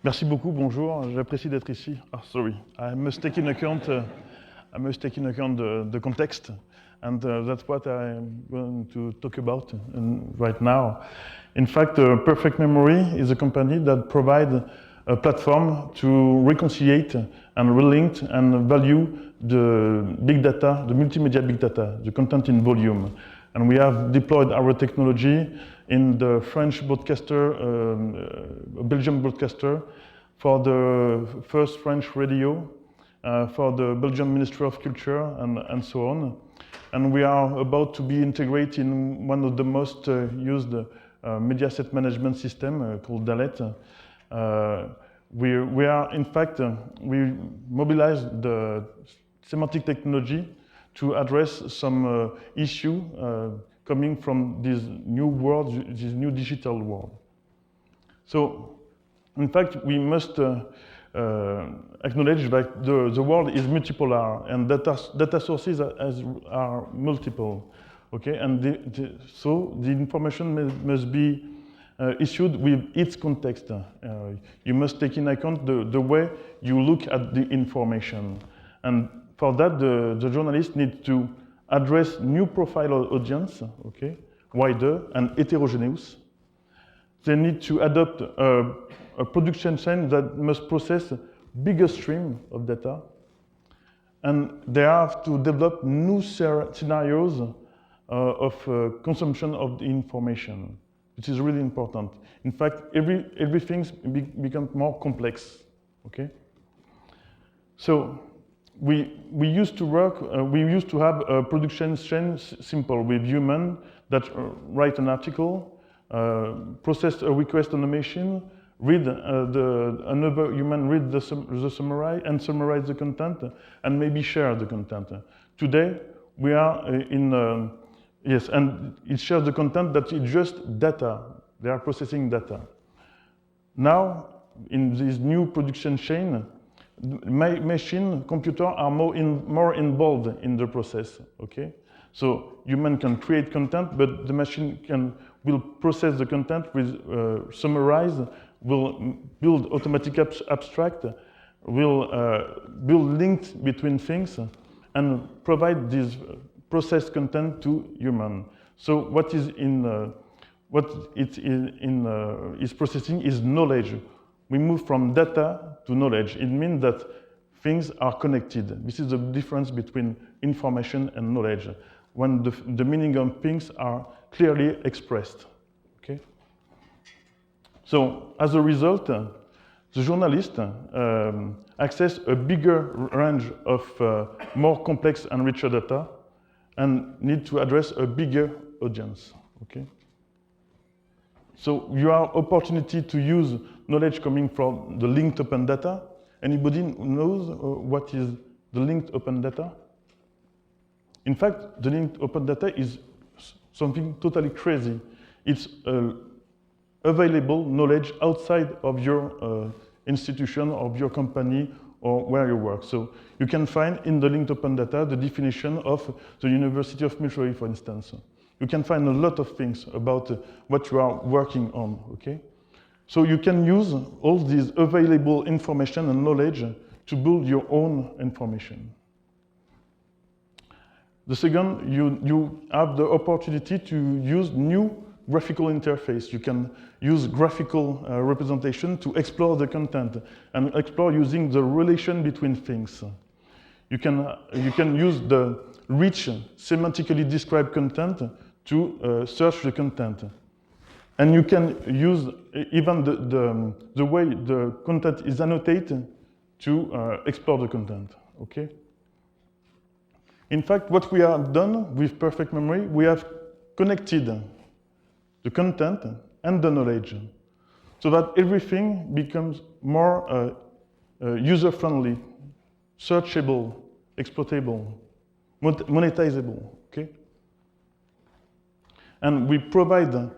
Merci beaucoup, bonjour, j'apprécie d'être ici. Ah, sorry, I must take in account the context, and that's what I'm going to talk about right now. In fact, Perfect Memory is a company that provides a platform to reconcile and relink and value the big data, the multimedia big data, the content in volume. And we have deployed our technology in the French broadcaster, Belgian broadcaster, for the first French radio, for the Belgian Ministry of Culture, and so on. And we are about to be integrated in one of the most used media asset management system called DALET. We are, in fact, we mobilize the semantic technology to address some issue coming from this new world, this new digital world. So, in fact, we must acknowledge that the world is multipolar and data sources are multiple. Okay, and so the information must be issued with its context. You must take in account the way you look at the information. And for that, the journalist needs to address new profile audience, okay, wider and heterogeneous. They need to adopt a production chain that must process a bigger stream of data. And they have to develop new scenarios of consumption of the information, which is really important. In fact, everything becomes more complex, okay? So we used to work, we used to have a production chain simple with human that write an article, process a request on a machine, read another human read the summary and summarize the content, and maybe share the content. Today, we are yes, and it shares the content that is just data. They are processing data. Now, in this new production chain, machine, computer are more involved in the process, okay? So human can create content, but the machine will process the content, will summarize, will build automatic abstract, will build links between things, and provide this processed content to human. So what is is processing is knowledge. We move from data to knowledge. It means that things are connected. This is the difference between information and knowledge, when the meaning of things are clearly expressed. Okay? So, as a result, the journalist access a bigger range of more complex and richer data and need to address a bigger audience. Okay? So you have opportunity to use knowledge coming from the linked open data. Anybody knows what is the linked open data? In fact, the linked open data is something totally crazy. It's available knowledge outside of your institution, of your company, or where you work. So you can find in the linked open data the definition of the University of Missouri, for instance. You can find a lot of things about what you are working on, okay? So you can use all these available information and knowledge to build your own information. The second, you have the opportunity to use new graphical interface. You can use graphical representation to explore the content and explore using the relation between things. You can use the rich, semantically described content to search the content. And you can use even the way the content is annotated to explore the content, okay? In fact, what we have done with Perfect Memory, we have connected the content and the knowledge so that everything becomes more user-friendly, searchable, exploitable, monetizable, okay? And we provide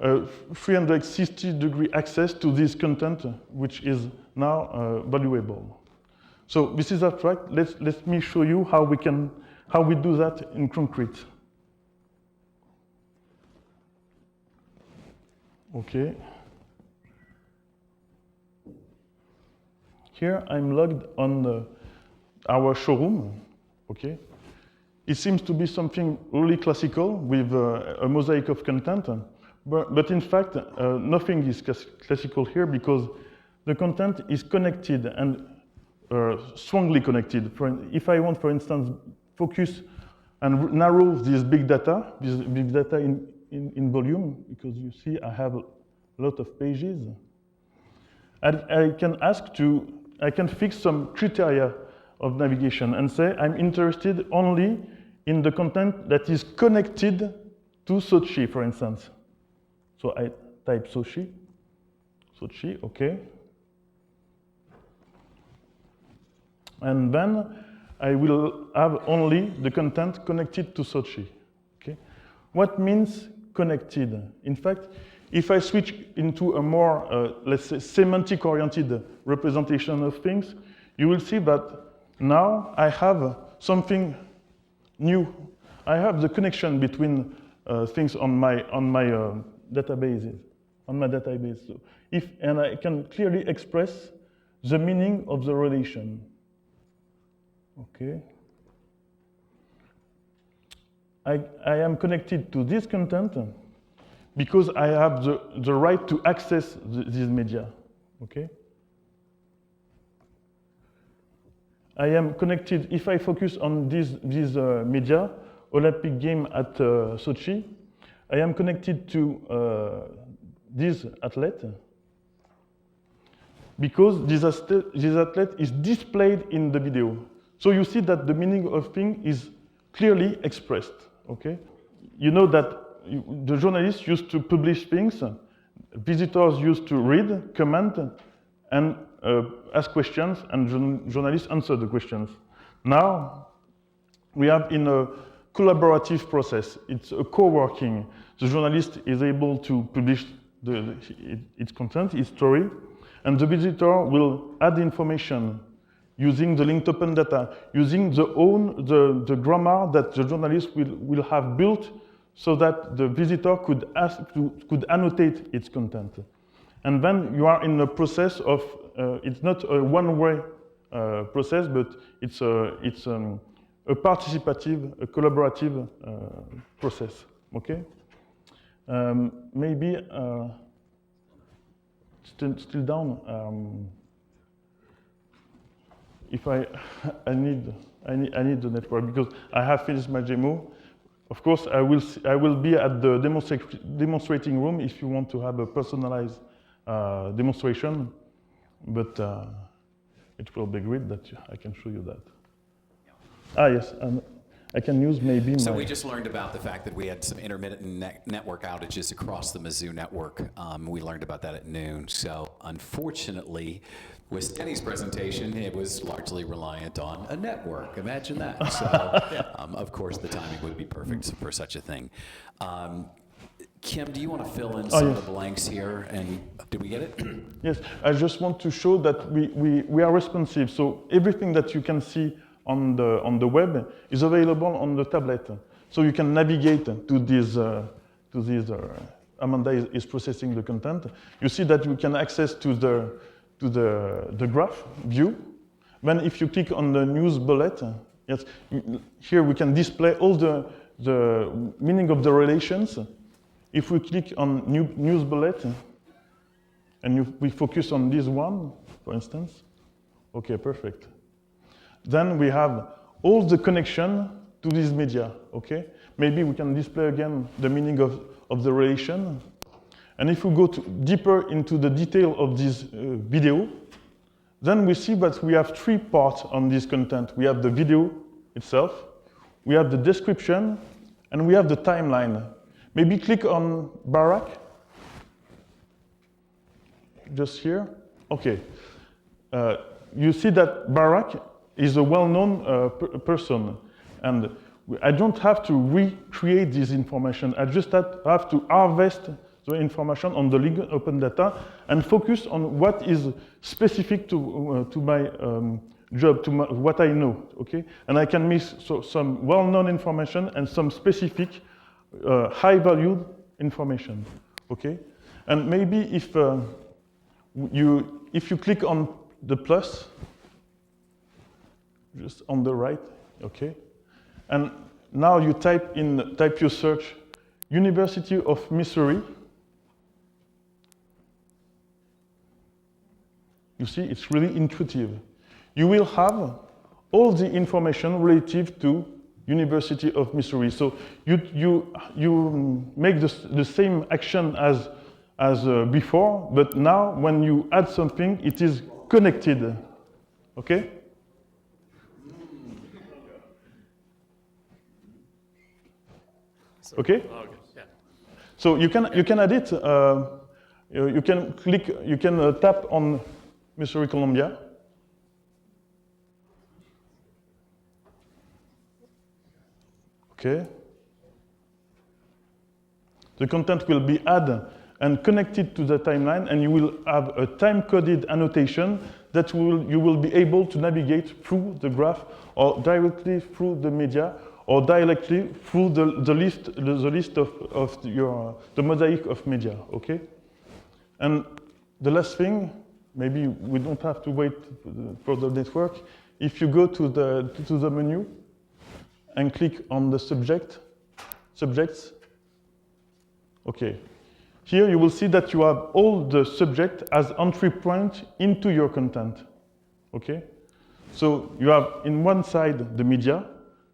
360-degree access to this content, which is now valuable. So this is abstract. Let me show you how we do that in concrete. Okay. here I'm logged on our showroom, okay? It seems to be something really classical with a mosaic of content, but in fact, nothing is classical here because the content is connected and strongly connected. If I want, for instance, focus and narrow this big data in volume, because you see I have a lot of pages, I can fix some criteria of navigation and say I'm interested only in the content that is connected to Sochi, for instance. So I type Sochi, okay. And then I will have only the content connected to Sochi, okay. What means connected? In fact, if I switch into a more, let's say, semantic-oriented representation of things, you will see that now I have something new. I have the connection between things on my databases, So and I can clearly express the meaning of the relation. Okay. I am connected to this content because I have the right to access this media. Okay. I am connected, if I focus on this media, Olympic game at Sochi, I am connected to this athlete because this athlete is displayed in the video. So you see that the meaning of thing is clearly expressed, okay? You know that the journalists used to publish things, visitors used to read, comment, and ask questions, and journalists answer the questions. Now, we have in a collaborative process. It's a co-working. The journalist is able to publish its content, its story, and the visitor will add information using the linked open data, using the grammar that the journalist will have built so that the visitor could annotate its content. And then you are in a process of, it's not a one-way process, but it's a participative, a collaborative process, okay? Maybe, still down, if I need the network because I have finished my demo. Of course, I will be at the demonstrating room if you want to have a personalized demonstration, but it will be great that I can show you that. Ah, yes, and I can use maybe So we just learned about the fact that we had some intermittent network outages across the Mizzou network. We learned about that at noon. So unfortunately, with Steny's presentation, it was largely reliant on a network. Imagine that. So of course, the timing would be perfect for such a thing. Kim, do you want to fill in some of the blanks here? And did we get it? Yes, I just want to show that we are responsive. So everything that you can see on the web is available on the tablet. So you can navigate to this, Amanda is processing the content. You see that you can access to the graph view. Then if you click on the news bullet, yes, here we can display all the meaning of the relations. If we click on news bullet, and we focus on this one, for instance, okay, perfect. Then we have all the connection to this media, okay? Maybe we can display again the meaning of the relation. And if we go deeper into the detail of this video, then we see that we have three parts on this content. We have the video itself, we have the description, and we have the timeline. Maybe click on Barack, just here. Okay, you see that Barack is a well-known person, and I don't have to recreate this information. I just have to harvest the information on the legal open data and focus on what is specific to my job, to what I know, okay? And I can mix some well-known information and some specific high-valued information, okay? And maybe if you click on the plus, just on the right, okay? And now you type your search, University of Missouri. You see, it's really intuitive. You will have all the information relative to University of Missouri. So you make the same action as before, but now when you add something, it is connected. Okay? Okay? Yeah. So you can add it. You can click. You can tap on Missouri Columbia. Okay. The content will be added and connected to the timeline, and you will have a time-coded annotation that you will be able to navigate through the graph, or directly through the media, or directly through the list of the mosaic of media. Okay. And the last thing, maybe we don't have to wait for the network. If you go to the menu and click on the subjects, okay. Here you will see that you have all the subject as entry point into your content, okay? So you have in one side the media,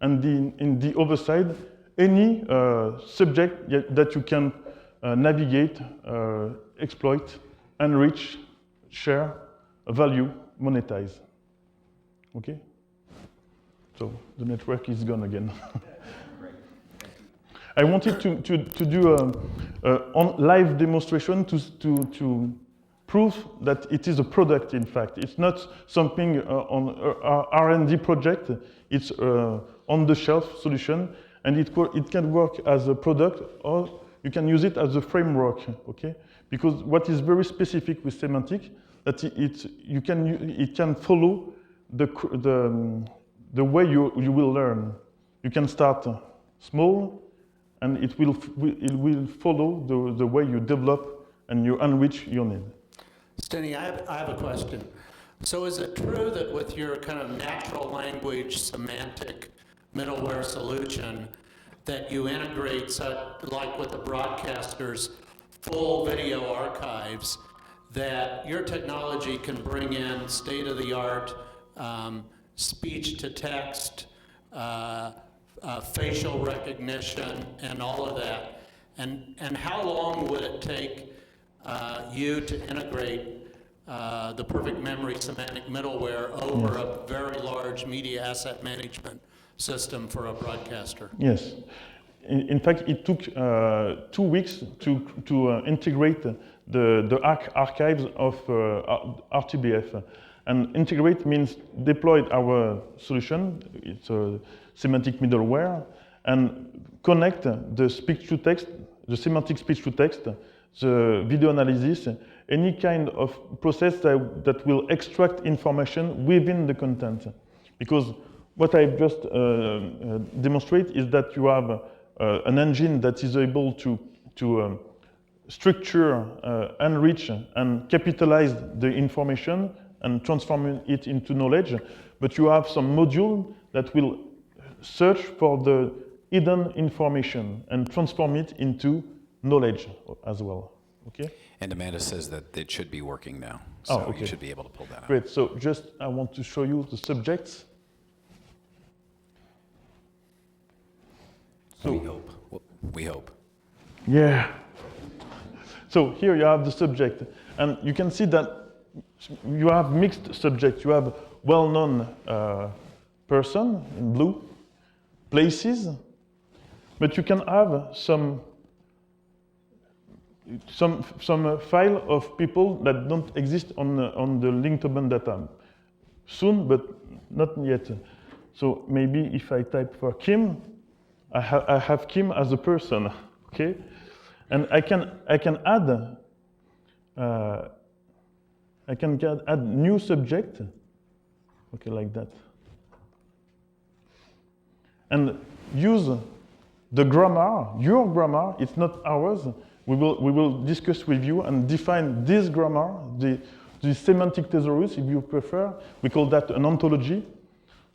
and in the other side, any subject that you can navigate, exploit, enrich, share, value, monetize, okay? So the network is gone again. I wanted to do a live demonstration to prove that it is a product, in fact. It's not something on our R&D project. It's on-the-shelf solution, and it can work as a product, or you can use it as a framework, okay? Because what is very specific with semantic, that it can follow the way you will learn. You can start small, and it will follow the way you develop and you enrich your need. Steny, I have a question. So is it true that with your kind of natural language semantic middleware solution that you integrate, like with the broadcasters, full video archives, that your technology can bring in state-of-the-art speech-to-text, facial recognition, and all of that? And how long would it take you to integrate the perfect memory semantic middleware over a very large media asset management system for a broadcaster? Yes. In fact, it took 2 weeks to integrate the archives of RTBF. And integrate means deploy our solution. It's a semantic middleware, and connect the speech-to-text, the semantic speech-to-text, the video analysis, any kind of process that will extract information within the content. Because what I've just demonstrated is that you have an engine that is able to structure, enrich, and capitalize the information and transform it into knowledge, but you have some module that will search for the hidden information and transform it into knowledge as well, okay? And Amanda says that it should be working now, so okay. you should be able to pull that out. Great, so just I want to show you the subjects. So, We hope. We hope. Yeah. So here you have the subject, and you can see that you have mixed subjects. You have well-known person in blue, places, but you can have some file of people that don't exist on the linked open data. Soon, but not yet. So maybe if I type for Kim, I have Kim as a person, okay? And I can add new subject, okay, like that. And use the grammar, your grammar, it's not ours. We will discuss with you and define this grammar, the semantic thesaurus, if you prefer. We call that an ontology.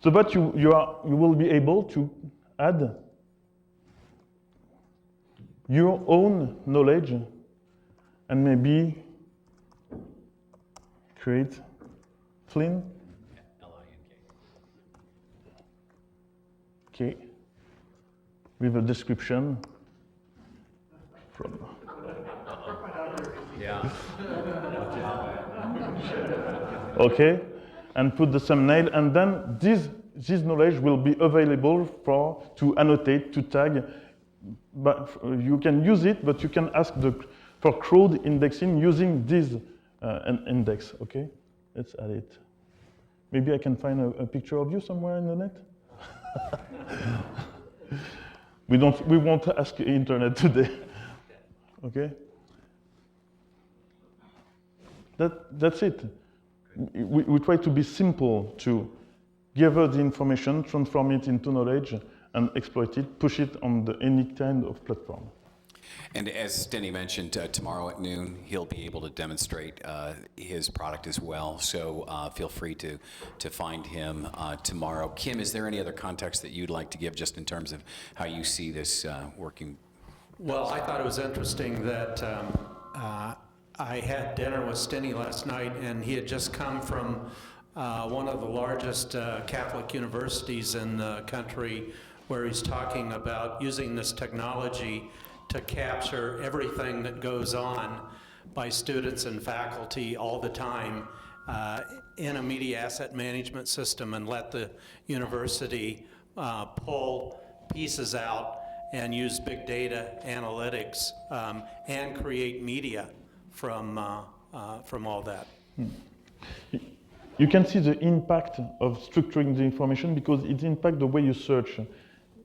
so that you will be able to add your own knowledge and maybe create Flynn. Okay. With a description from. Yeah. Okay, and put the thumbnail, and then this knowledge will be available to annotate, to tag. But you can use it, but you can ask for crowd indexing using this index. Okay, let's add it. Maybe I can find a picture of you somewhere in the net. We won't ask internet today. Okay. That's it. We try to be simple, to gather the information, transform it into knowledge, and exploit it, push it on any kind of platform. And as Steny mentioned, tomorrow at noon, he'll be able to demonstrate his product as well. So feel free to find him tomorrow. Kim, is there any other context that you'd like to give just in terms of how you see this working? Well, I thought it was interesting that I had dinner with Steny last night, and he had just come from one of the largest Catholic universities in the country, where he's talking about using this technology to capture everything that goes on by students and faculty all the time in a media asset management system, and let the university pull pieces out and use big data analytics and create media from all that. You can see the impact of structuring the information because it impacts the way you search.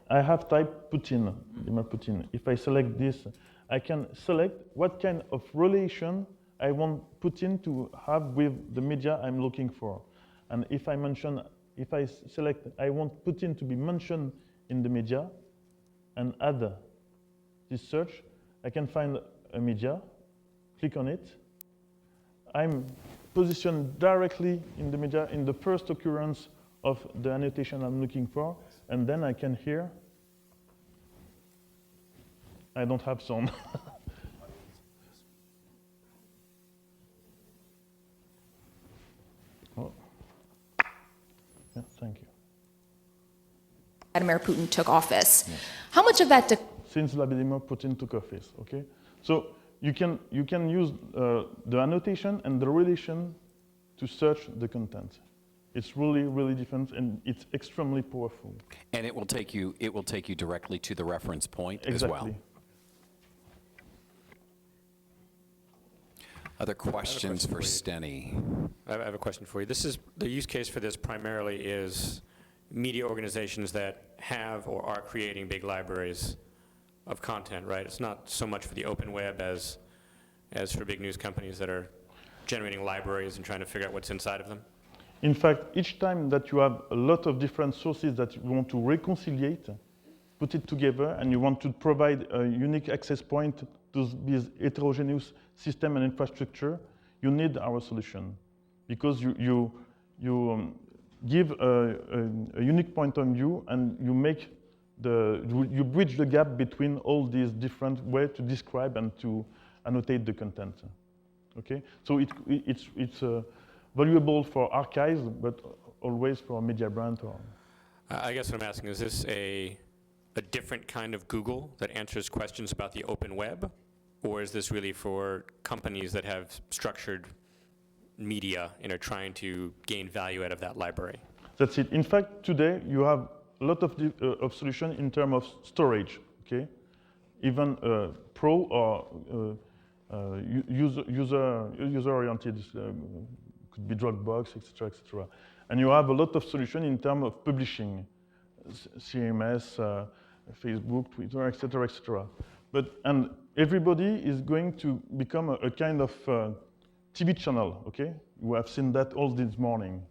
I have typed Putin, Vladimir Putin. If I select this, I can select what kind of relation I want Putin to have with the media I'm looking for. And if I select, I want Putin to be mentioned in the media and add this search, I can find a media, click on it. I'm positioned directly in the media in the first occurrence of the annotation I'm looking for, and then I can hear. I don't have sound. Oh. Yeah, thank you. Vladimir Putin took office. Yes. How much of that? Since Vladimir Putin took office, okay? So you can use the annotation and the relation to search the content. It's really, really different, and it's extremely powerful. And it will take you directly to the reference point exactly. as well. Other questions for Steny? I have a question for you. This is the use case for this primarily is media organizations that have or are creating big libraries of content, right? It's not so much for the open web as for big news companies that are generating libraries and trying to figure out what's inside of them. In fact, each time that you have a lot of different sources that you want to reconciliate, put it together, and you want to provide a unique access point to this heterogeneous system and infrastructure, you need our solution. Because you give a unique point of view, and you make you bridge the gap between all these different ways to describe and to annotate the content. Okay, so it's valuable for archives, but always for a media brand. I guess what I'm asking, is this a different kind of Google that answers questions about the open web? Or is this really for companies that have structured media and are trying to gain value out of that library? That's it. In fact, today you have a lot of solutions in terms of storage, okay? Even pro or user-oriented, could be Dropbox, etc., etc. And you have a lot of solutions in terms of publishing, CMS, Facebook, Twitter, etc., etc. And everybody is going to become a kind of TV channel, okay? We have seen that all this morning.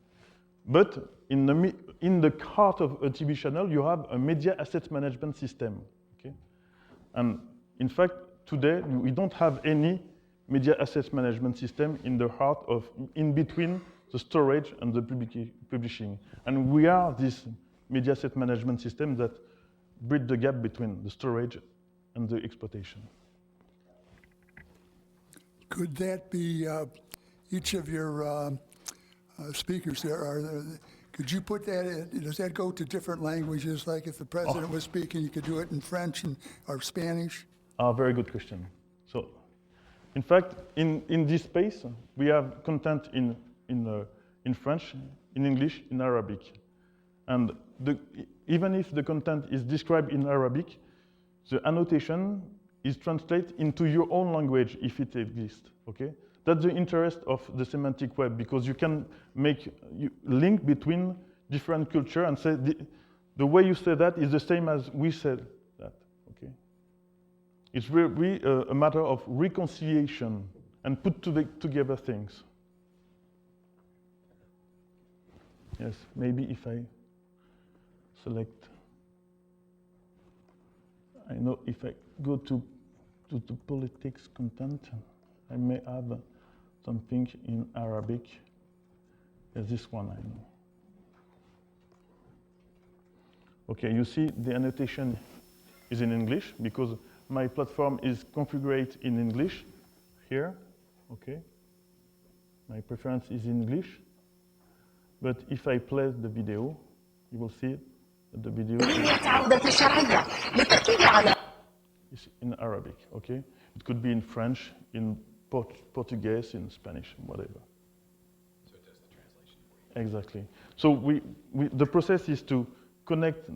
But in the heart of a TV channel, you have a media asset management system, okay? And in fact, today, we don't have any media asset management system in the heart of, in between the storage and the publishing. And we are this media asset management system that bridge the gap between the storage and the exploitation. Could that be each of your speakers there? Could you put that in, does that go to different languages? Like if the president was speaking, you could do it in French or Spanish? Very good question. So, in fact, in this space, we have content in French, in English, in Arabic. And even if the content is described in Arabic, the annotation is translated into your own language if it exists, okay? That's the interest of the semantic web, because you can make link between different culture and say the way you say that is the same as we said that, okay? It's really a matter of reconciliation and put together things. Yes, maybe if I select, I know if I go to the politics content, I may have something in Arabic. Yes, this one I know. Okay, you see the annotation is in English because my platform is configured in English here, okay? My preference is English. But if I play the video, you will see that the video is in Arabic, okay? It could be in French, in Portuguese, in Spanish, whatever. So it does the translation for you. Exactly. So the process is to connect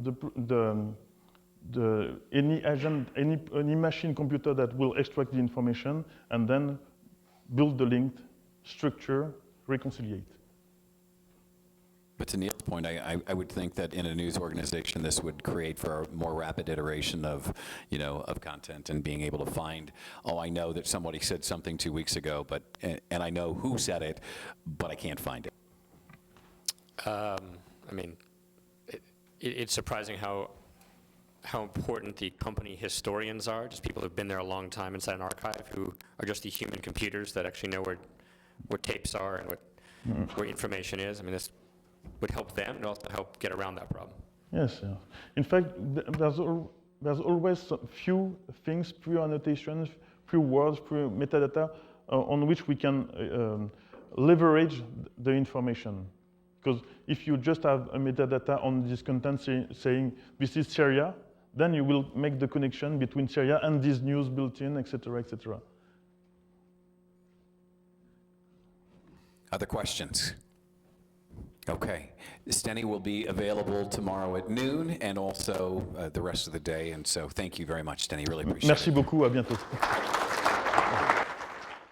any agent, any machine computer that will extract the information, and then build the linked structure, reconciliate. But to Neil's point, I would think that in a news organization, this would create for a more rapid iteration of, of content and being able to find, oh, I know that somebody said something 2 weeks ago, and I know who said it, but I can't find it. I mean, it's surprising how important the company historians are, just people who've been there a long time inside an archive, who are just the human computers that actually know where tapes are and where information is. I mean, this would help them and also help get around that problem. Yes, yeah. In fact, there's always few things, few annotations, few words, few metadata on which we can leverage the information. Because if you just have a metadata on this content saying this is Syria, then you will make the connection between Syria and this news bulletin, etc., etc. Other questions? Okay. Steny will be available tomorrow at noon and also the rest of the day. And so thank you very much, Steny. Really appreciate it. Merci beaucoup, à bientôt.